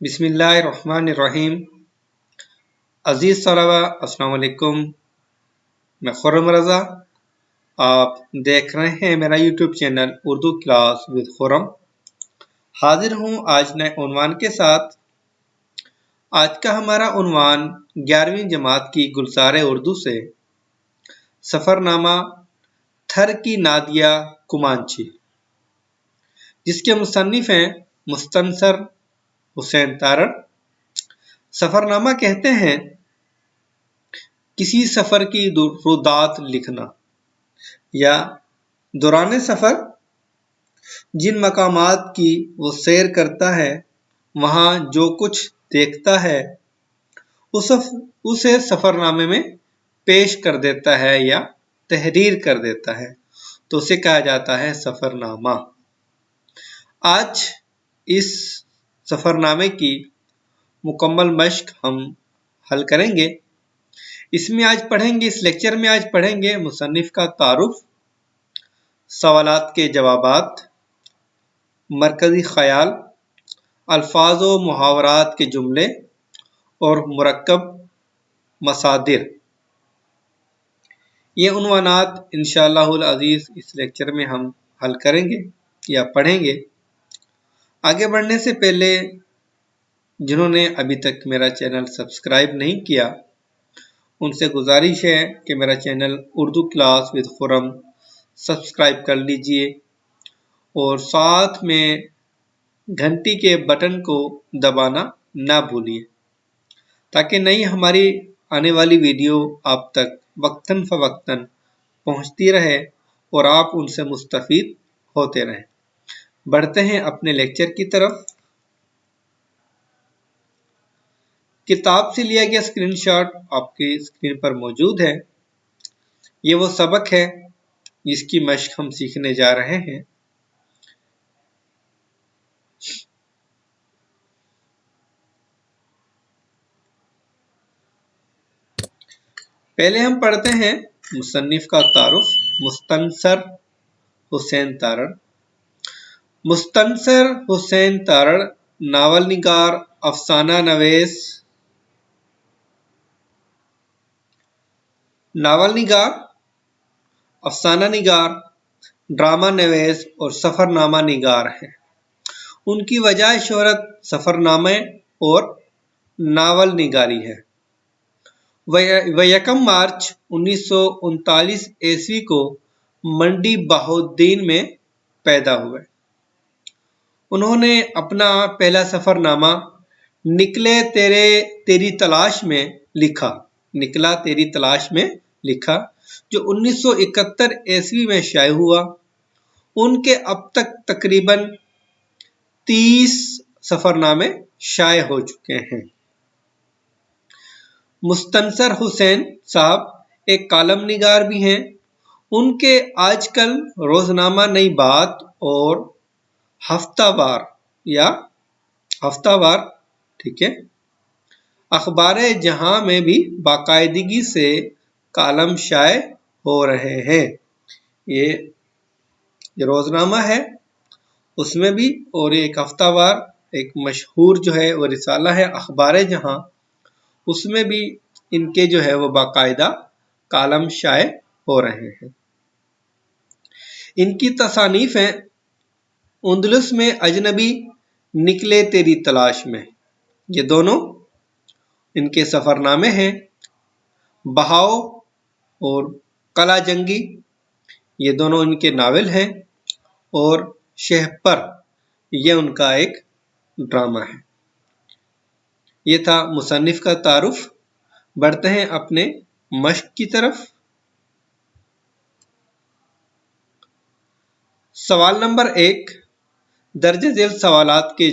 بسم اللہ الرحمن الرحیم۔ عزیز طلبہ السلام علیکم، میں خرم رضا، آپ دیکھ رہے ہیں میرا YouTube channel Urdu class with Khurram. حاضر ہوں آج نئے عنوان کے ساتھ۔ آج کا ہمارا عنوان 11ویں جماعت کی گلزار اردو سے سفر نامہ تھر کی نادیہ کومانچی، جس کے مصنف ہیں مستنصر حسین تارڑ۔ سفر نامہ کہتے ہیں کسی سفر کی رودات لکھنا یا دوران سفر جن مقامات کی وہ سیر کرتا ہے، وہاں جو کچھ دیکھتا ہے اسے سفر نامے میں پیش کر دیتا ہے یا تحریر کر دیتا ہے، تو اسے کہا جاتا ہے سفر نامہ۔ آج اس سفر نامے کی مکمل مشق ہم حل کریں گے۔ اس لیکچر میں آج پڑھیں گے مصنف کا تعارف، سوالات کے جوابات، مرکزی خیال، الفاظ و محاورات کے جملے اور مرکب مصادر۔ یہ عنوانات انشاءاللہ العزیز اس لیکچر میں ہم حل کریں گے یا پڑھیں گے۔ آگے بڑھنے سے پہلے جنہوں نے ابھی تک میرا چینل سبسکرائب نہیں کیا، ان سے گزارش ہے کہ میرا channel Urdu class with Khurram subscribe کر لیجئے اور ساتھ میں گھنٹی کے بٹن کو دبانا نہ بھولیے، تاکہ نئی ہماری آنے والی ویڈیو آپ تک وقتاً فوقتاً پہنچتی رہے اور آپ ان سے مستفید ہوتے رہیں۔ بڑھتے ہیں اپنے لیکچر کی طرف۔ کتاب سے لیا گیا اسکرین شاٹ آپ کی اسکرین پر موجود ہے۔ یہ وہ سبق ہے جس کی مشق ہم سیکھنے جا رہے ہیں۔ پہلے ہم پڑھتے ہیں مصنف کا تعارف، مستنصر حسین تارڑ۔ مستنصر حسین تارڑ ناول نگار، افسانہ نویس، افسانہ نگار، ڈرامہ نویس اور سفر نامہ نگار ہیں۔ ان کی وجہ شہرت سفر نامے اور ناول نگاری ہے۔ وہ 1 مارچ 1939 عیسوی کو منڈی بہاؤالدین میں پیدا ہوئے۔ انہوں نے اپنا پہلا سفر نامہ نکلے تیری تلاش میں لکھا، جو 1971 عیسوی میں شائع ہوا۔ ان کے اب تک تقریباً 30 سفر نامے شائع ہو چکے ہیں۔ مستنصر حسین صاحب ایک کالم نگار بھی ہیں۔ ان کے آج کل، روزنامہ نئی بات اور ہفتہ وار اخبار جہاں میں بھی باقاعدگی سے کالم شائع ہو رہے ہیں۔ یہ روزنامہ ہے اس میں بھی، اور ایک ہفتہ وار ایک مشہور جو ہے وہ رسالہ ہے اخبار جہاں، اس میں بھی ان کے جو ہے وہ باقاعدہ کالم شائع ہو رہے ہیں۔ ان کی تصانیف ہیں اندلس میں اجنبی، نکلے تیری تلاش میں، یہ دونوں ان کے سفر نامے ہیں۔ بہاؤ اور قلعہ جنگی، یہ دونوں ان کے ناول ہیں، اور شہپر، یہ ان کا ایک ڈرامہ ہے۔ یہ تھا مصنف کا تعارف۔ بڑھتے ہیں اپنے مشق کی طرف۔ سوال نمبر 1، درج ذیل سوالات کے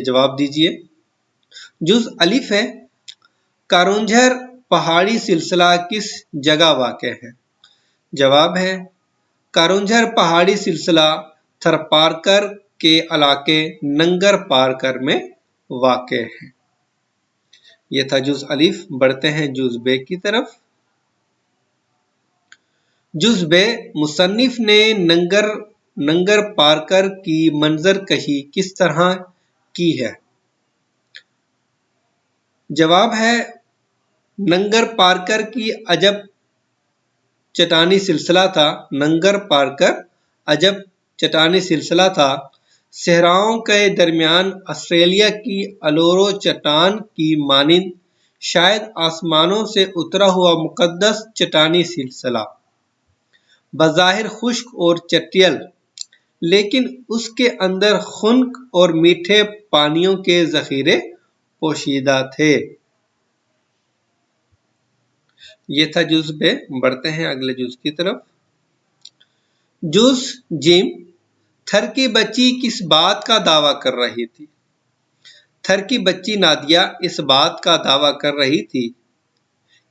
جواب دیجئے۔ جز الف ہے، کارونجھر پہاڑی سلسلہ کس جگہ واقع ہے؟ جواب ہے، کارونجھر پہاڑی سلسلہ تھرپارکر کے علاقے ننگر پارکر میں واقع ہے۔ یہ تھا جز الف۔ بڑھتے ہیں جز ب کی طرف۔ جز ب، مصنف نے ننگر پارکر کی منظر کشی کس طرح کی ہے؟ जवाब है नंगर पारकर की अजब चट्टानी सिलसिला था। नंगर पारकर अजब चट्टानी सिलसिला था। सहराओं के दरमियान ऑस्ट्रेलिया की अलोरो चट्टान की मानिंद शायद आसमानों से उतरा हुआ मुकद्दस चट्टानी सिलसिला, बज़ाहिर खुश्क और चटियल, लेकिन उसके अंदर खुनक और मीठे पानियों के जखीरे पोशीदा थे। ये था जुज बे। बढ़ते हैं अगले जुज की तरफ। जुज जिम, थर की बच्ची किस बात का दावा कर रही थी? थर की बच्ची नादिया इस बात का दावा कर रही थी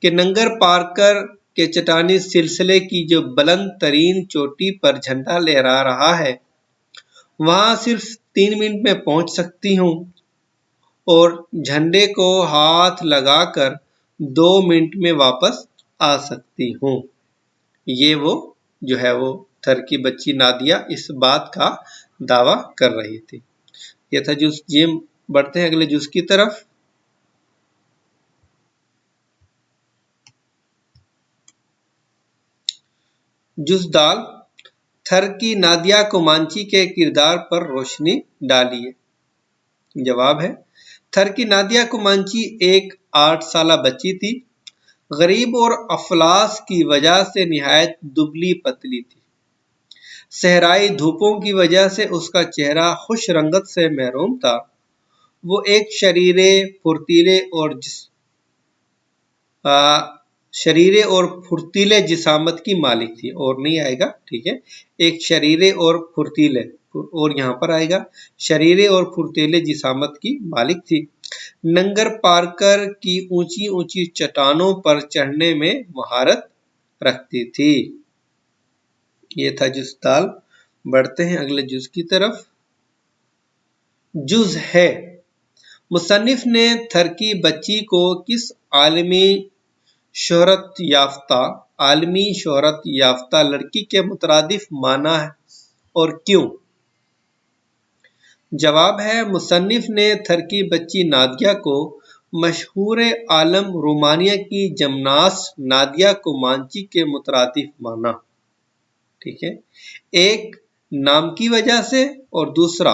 कि नंगर पारकर के चट्टानी सिलसिले की जो बुलंद तरीन चोटी पर झंडा लहरा रहा है, वहां सिर्फ 3 मिनट में पहुंच सकती हूँ और झंडे को हाथ लगाकर 2 मिनट में वापस आ सकती हूँ। ये वो जो है वो थर की बच्ची नादिया इस बात का दावा कर रही थी। ये था जुज जिम। बढ़ते हैं अगले जुज की तरफ। जुज दाल, थर की नादिया कोमांची के किरदार पर रोशनी डालिए। जवाब है थर की नादिया कोमांची एक 8 साला बच्ची थी। गरीब और अफलास की वजह से निहायत दुबली पतली थी। सहराई धूपों की वजह से उसका चेहरा खुश रंगत से महरूम था। वो एक शरीरे और फुर्तीले जिसामत की मालिक थी। और नहीं आएगा, ठीक है। एक शरीरे और फुर्तीले, और यहाँ पर आएगा शरीरे और फुर्तीले जिसामत की मालिक थी। नंगर पारकर की ऊंची ऊंची चट्टानों पर चढ़ने में महारत रखती थी। ये था जुज दाल। बढ़ते हैं अगले जुज की तरफ। जुज है, मुसन्निफ ने थर की बच्ची को किस आलमी शोहरत याफ्ता लड़की के मुतरादिफ माना है और क्यों? जवाब है मुसन्निफ ने थर की बच्ची नादिया को मशहूर आलम रोमानिया की जिमनास्ट नादिया कोमांची के मुतरादिफ माना। ठीक है, एक नाम की वजह से और दूसरा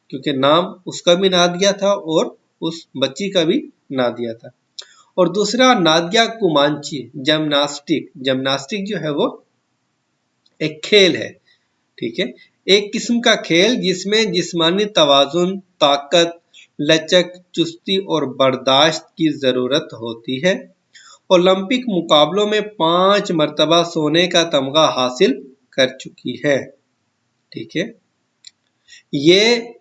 क्योंकि नाम उसका भी नादिया था और उस बच्ची का भी नादिया था। और दूसरा नादिया कोमांची जिमनास्टिक जो है वो एक खेल है। ठीक है, एक किस्म का खेल जिसमें जिस्मानी तवाजुन, ताकत, लचक, चुस्ती और बर्दाश्त की जरूरत होती है। ओलंपिक मुकाबलों में 5 मरतबा सोने का तमगा हासिल कर चुकी है। ठीक है, ये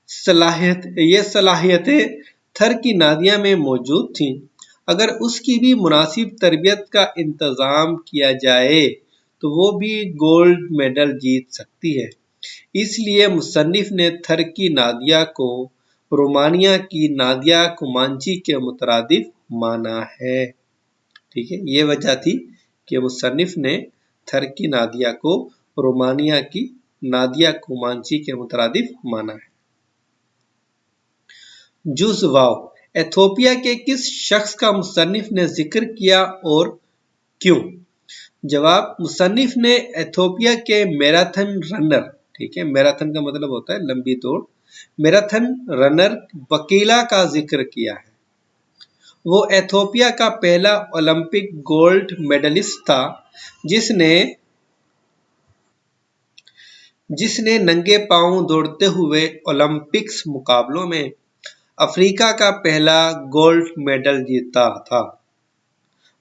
सलाहियतें थर की नादिया में मौजूद थीं। अगर उसकी भी मुनासिब तरबियत का इंतजाम किया जाए तो वो भी गोल्ड मेडल जीत सकती है। इसलिए मुसन्निफ ने थर की नादिया को रोमानिया की नादिया कोमांची के मुतरादिफ माना है। ठीक है, ये वजह थी कि मुसन्निफ ने थर की नादिया को रोमानिया की नादिया कोमांची के मुतरादिफ माना है। जुज वाव, एथोपिया के किस शख्स का मुसन्निफ ने जिक्र किया और क्यों? जवाब, मुसन्निफ ने एथोपिया के मैराथन रनर, ठीक है, मैराथन का मतलब होता है लंबी दौड़, मैराथन रनर बकीला का जिक्र किया है। वो एथोपिया का पहला ओलंपिक गोल्ड मेडलिस्ट था जिसने नंगे पांव दौड़ते हुए ओलंपिक्स मुकाबलों में अफ्रीका का पहला गोल्ड मेडल जीता था।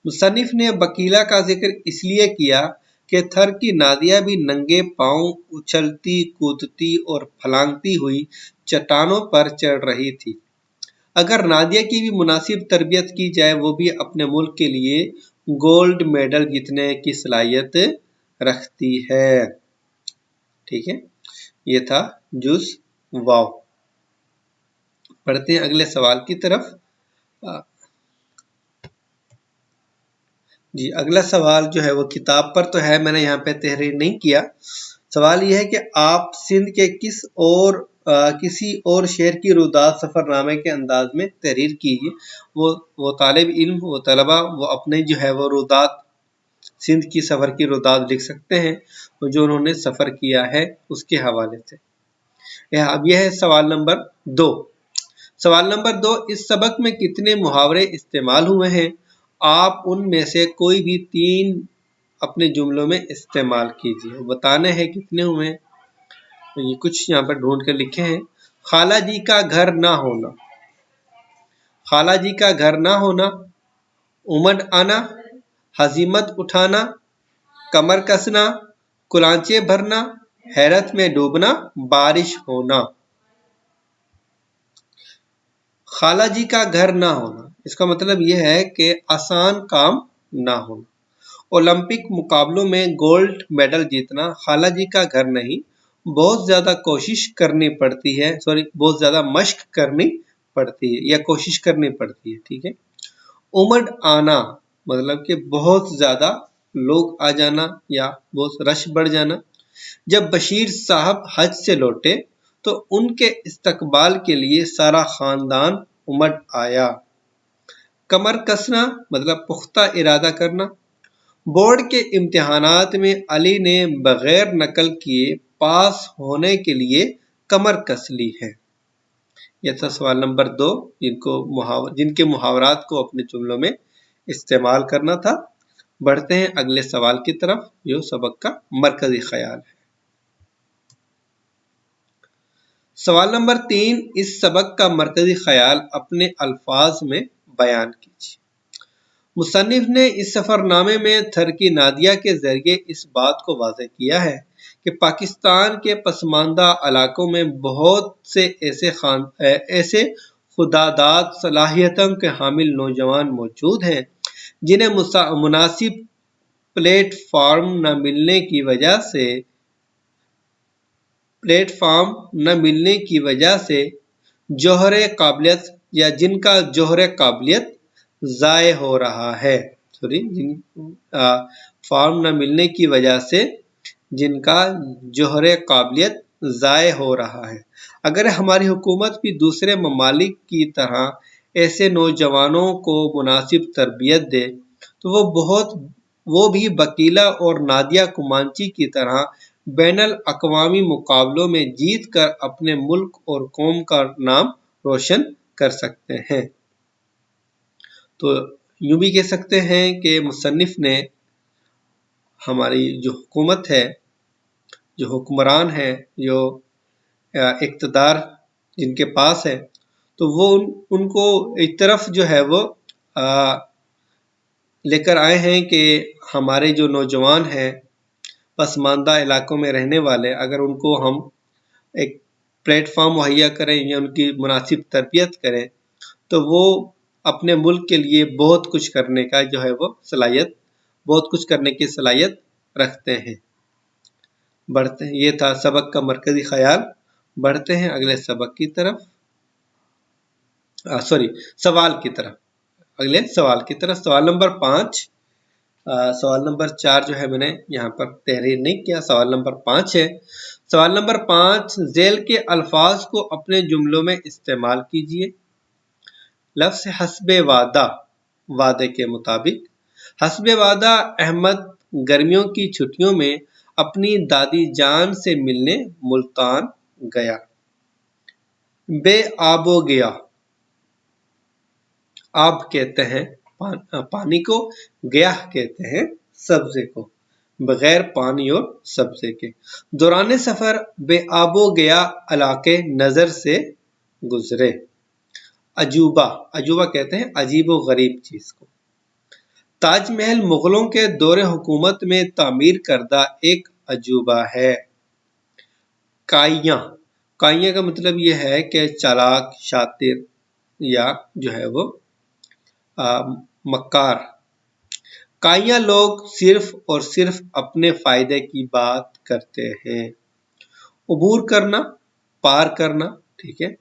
मुसन्निफ ने बकीला का जिक्र इसलिए किया कि थर की नादिया भी नंगे पांव उछलती, कूदती और फलांगती हुई चट्टानों पर चढ़ रही थी। अगर नादिया की भी मुनासिब तरबियत की जाए वो भी अपने मुल्क के लिए गोल्ड मेडल जीतने की सलाहियत रखती है। ठीक है, ये था जुज वाव। पढ़ते हैं अगले सवाल की तरफ। जी, अगला सवाल जो है वो किताब पर तो है, मैंने यहाँ पे तहरीर नहीं किया। सवाल यह है कि आप सिंध के किस और کسی اور شہر کی روداد سفر نامے کے انداز میں تحریر کیجیے۔ وہ طالب علم، وہ طلبہ، وہ اپنے جو ہے وہ روداد، سندھ کی سفر کی روداد لکھ سکتے ہیں جو انہوں نے سفر کیا ہے اس کے حوالے سے۔ اب یہ ہے سوال نمبر 2۔ سوال نمبر 2، اس سبق میں کتنے محاورے استعمال ہوئے ہیں؟ آپ ان میں سے کوئی بھی 3 اپنے جملوں میں استعمال کیجیے۔ بتانے ہیں کتنے ہوئے ہیں، یہ کچھ یہاں پر ڈھونڈ کر لکھے ہیں۔ خالہ جی کا گھر نہ ہونا، خالہ جی کا گھر نہ ہونا، امڈ آنا، ہزیمت اٹھانا، کمر کسنا، کلانچے بھرنا، حیرت میں ڈوبنا، بارش ہونا۔ خالہ جی کا گھر نہ ہونا، اس کا مطلب یہ ہے کہ آسان کام نہ ہونا۔ اولمپک مقابلوں میں گولڈ میڈل جیتنا خالہ جی کا گھر نہیں، بہت زیادہ کوشش کرنی پڑتی ہے، بہت زیادہ مشق کرنی پڑتی ہے یا کوشش کرنی پڑتی ہے، ٹھیک ہے۔ امڈ آنا مطلب کہ بہت زیادہ لوگ آ جانا یا بہت رش بڑھ جانا۔ جب بشیر صاحب حج سے لوٹے تو ان کے استقبال کے لیے سارا خاندان امڈ آیا۔ کمر کسنا مطلب پختہ ارادہ کرنا۔ بورڈ کے امتحانات میں علی نے بغیر نقل کیے پاس ہونے کے لیے کمر کس لی ہے۔ یہ تھا سوال نمبر 2 جن کے محاورات کو اپنے جملوں میں استعمال کرنا تھا۔ بڑھتے ہیں اگلے سوال کی طرف جو سبق کا مرکزی خیال ہے۔ سوال نمبر 3، اس سبق کا مرکزی خیال اپنے الفاظ میں بیان کیجیے۔ مصنف نے اس سفر نامے میں تھرکی نادیہ کے ذریعے اس بات کو واضح کیا ہے کہ پاکستان کے پسماندہ علاقوں میں بہت سے ایسے خداداد صلاحیتوں کے حامل نوجوان موجود ہیں جنہیں مناسب پلیٹ فارم نہ ملنے کی وجہ سے جوہر قابلیت یا جن کا جوہر قابلیت ضائع ہو رہا ہے، فارم نہ ملنے کی وجہ سے جن کا جوہر قابلیت ضائع ہو رہا ہے۔ اگر ہماری حکومت بھی دوسرے ممالک کی طرح ایسے نوجوانوں کو مناسب تربیت دے تو وہ بھی بکیلا اور نادیہ کومانچی کی طرح بین الاقوامی مقابلوں میں جیت کر اپنے ملک اور قوم کا نام روشن کر سکتے ہیں۔ تو یوں بھی کہہ سکتے ہیں کہ مصنف نے ہماری جو حکومت ہے، جو حکمران ہے، جو اقتدار جن کے پاس ہے، تو وہ ان کو ایک طرف جو ہے وہ لے کر آئے ہیں کہ ہمارے جو نوجوان ہیں پسماندہ علاقوں میں رہنے والے، اگر ان کو ہم ایک پلیٹ فارم مہیا کریں یا ان کی مناسب تربیت کریں تو وہ اپنے ملک کے لیے بہت کچھ کرنے کا جو ہے وہ بہت کچھ کرنے کی صلاحیت رکھتے ہیں۔ بڑھتے ہیں، یہ تھا سبق کا مرکزی خیال۔ بڑھتے ہیں اگلے سبق کی طرف، سوال کی طرف، اگلے سوال کی طرف۔ سوال نمبر 5، سوال نمبر 4 جو ہے میں نے یہاں پر تحریر نہیں کیا، سوال نمبر 5 ہے۔ سوال نمبر 5، ذیل کے الفاظ کو اپنے جملوں میں استعمال کیجیے۔ لفظ حسب وعدہ، وعدے کے مطابق۔ حسب وعدہ احمد گرمیوں کی چھٹیوں میں اپنی دادی جان سے ملنے ملتان گیا۔ بے آب و گیا، آب کہتے ہیں پانی کو، گیاہ کہتے ہیں سبزے کو، بغیر پانی اور سبزے کے۔ دوران سفر بے آب و گیا علاقے نظر سے گزرے۔ عجوبہ، عجوبہ کہتے ہیں عجیب و غریب چیز کو۔ تاج محل مغلوں کے دور حکومت میں تعمیر کردہ ایک عجوبہ ہے۔ کائیاں، کائیاں کا مطلب یہ ہے کہ چالاک، شاطر یا جو ہے وہ مکار۔ کائیاں لوگ صرف اور صرف اپنے فائدے کی بات کرتے ہیں۔ عبور کرنا، پار کرنا، ٹھیک ہے۔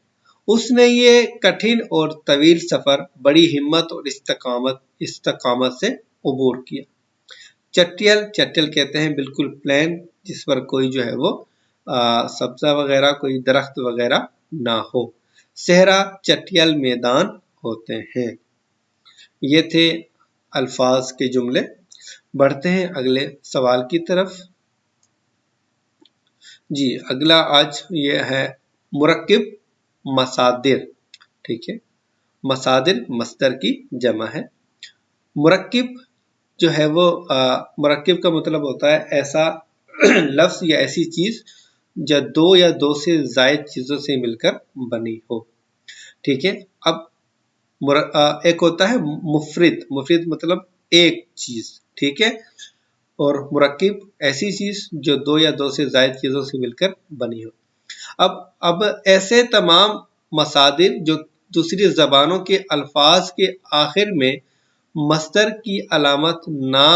اس نے یہ کٹھن اور طویل سفر بڑی ہمت اور استقامت سے عبور کیا۔ چٹیل، چٹیل کہتے ہیں بالکل پلین، جس پر کوئی جو ہے وہ सब्जा वगैरह कोई दरख्त वगैरह ना हो। सहरा चटियल मैदान होते हैं। ये थे अल्फाज के जुमले। बढ़ते हैं अगले सवाल की तरफ। जी अगला आज ये है मुरक्किब मसादिर। ठीक है, मसादिर मस्दर की जमा है। मुरक्किब जो है वो मुरक्किब का मतलब होता है ऐसा लफ्ज या ऐसी चीज जो दो या दो से जायद चीजों से मिलकर बनी हो। ठीक है, अब एक होता है मुफरिद। मुफरिद मतलब एक चीज। ठीक है, और मुरक्किब ऐसी चीज जो दो या दो से जायद चीजों से मिलकर बनी हो। अब ऐसे तमाम मसादिर जो दूसरी जबानों के अल्फाज के आखिर में मस्दर की अलामत ना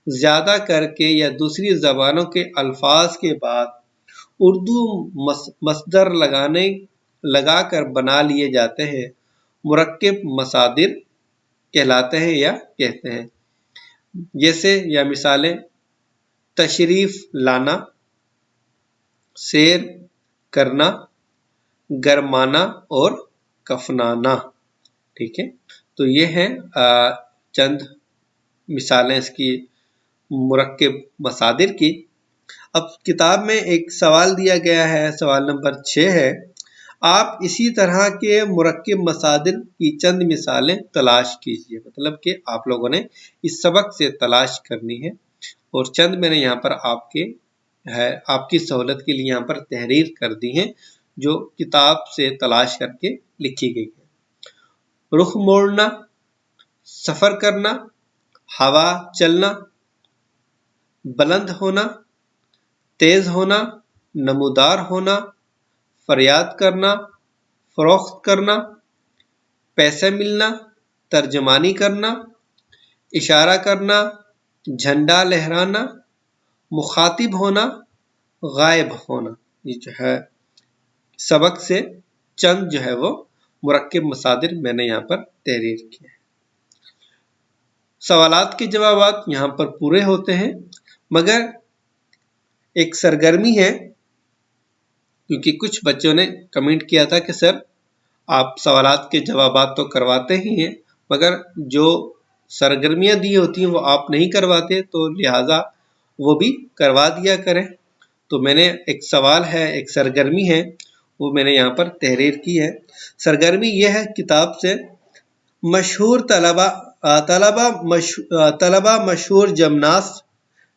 ज्यादा करके या दूसरी जबानों के अल्फाज के बाद उर्दू मस्दर लगाकर बना लिए जाते हैं, मुरक्किब मसादिर कहलाते हैं या कहते हैं। जैसे या मिसालें तशरीफ लाना, सैर करना, गरमाना और कफनाना। ठीक है, तो ये हैं चंद मिसालें इसकी मुरक्किब मसादिर की। अब किताब में एक सवाल दिया गया है, सवाल नंबर 6 है, आप इसी तरह के मुरक्किब मसादिर की चंद मिसालें तलाश कीजिए। मतलब कि आप लोगों ने इस सबक से तलाश करनी है और चंद मैंने यहाँ पर आपकी सहूलत के लिए यहाँ पर तहरीर कर दी है जो किताब से तलाश करके लिखी गई है। रुख मोड़ना, सफर करना, हवा चलना, बुलंद होना, तेज होना, नमूदार होना, फरियाद करना, फरोख्त करना, पैसे मिलना, तर्जमानी करना, इशारा करना, झंडा लहराना, मुखातिब होना, गायब होना। ये जो है सबक से चंद जो है वो मुरक्किब मसादिर मैंने यहाँ पर तहरीर किए हैं। सवालात के जवाबात यहाँ पर पूरे होते हैं, मगर एक सरगर्मी है, क्योंकि कुछ बच्चों ने कमेंट किया था कि सर आप सवालात के जवाबात तो करवाते ही हैं मगर जो सरगर्मियां दी होती हैं वो आप नहीं करवाते, तो लिहाजा वो भी करवा दिया करें। तो मैंने एक सवाल है, एक सरगर्मी है, वो मैंने यहाँ पर तहरीर की है। सरगर्मी यह है किताब से मशहूर तलबा मशहूर जिमनास्ट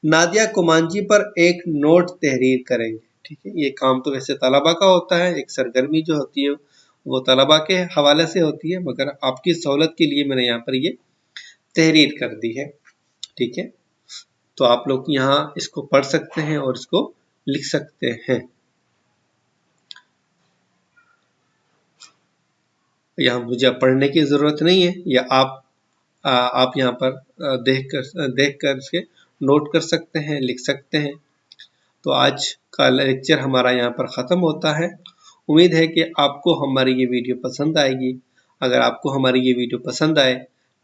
नादिया कुमांजी पर एक नोट तहरीर करेंगे। ठीक है, ये काम तो वैसे तलबा का होता है, एक सरगर्मी जो होती है वो तलबा के हवाले से होती है, मगर आपकी सहूलत के लिए मैंने यहाँ पर ये तहरीर कर दी है। ठीक है, तो आप लोग यहाँ इसको पढ़ सकते हैं और इसको लिख सकते हैं। यहाँ मुझे पढ़ने की ज़रूरत नहीं है, या आप यहाँ पर देख कर इसके नोट कर सकते हैं, लिख सकते हैं। तो आज का लेक्चर हमारा यहाँ पर ख़त्म होता है। उम्मीद है कि आपको हमारी ये वीडियो पसंद आएगी। अगर आपको हमारी ये वीडियो पसंद आए,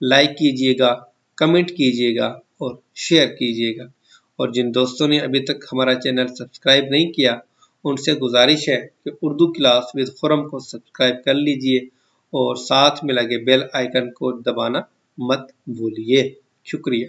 लाइक कीजिएगा, कमेंट कीजिएगा और शेयर कीजिएगा। और जिन दोस्तों ने अभी तक हमारा चैनल सब्सक्राइब नहीं किया, उनसे गुजारिश है कि उर्दू क्लास विद खुरम को सब्सक्राइब कर लीजिए और साथ में लगे बेल आइकन को दबाना मत भूलिए। शुक्रिया।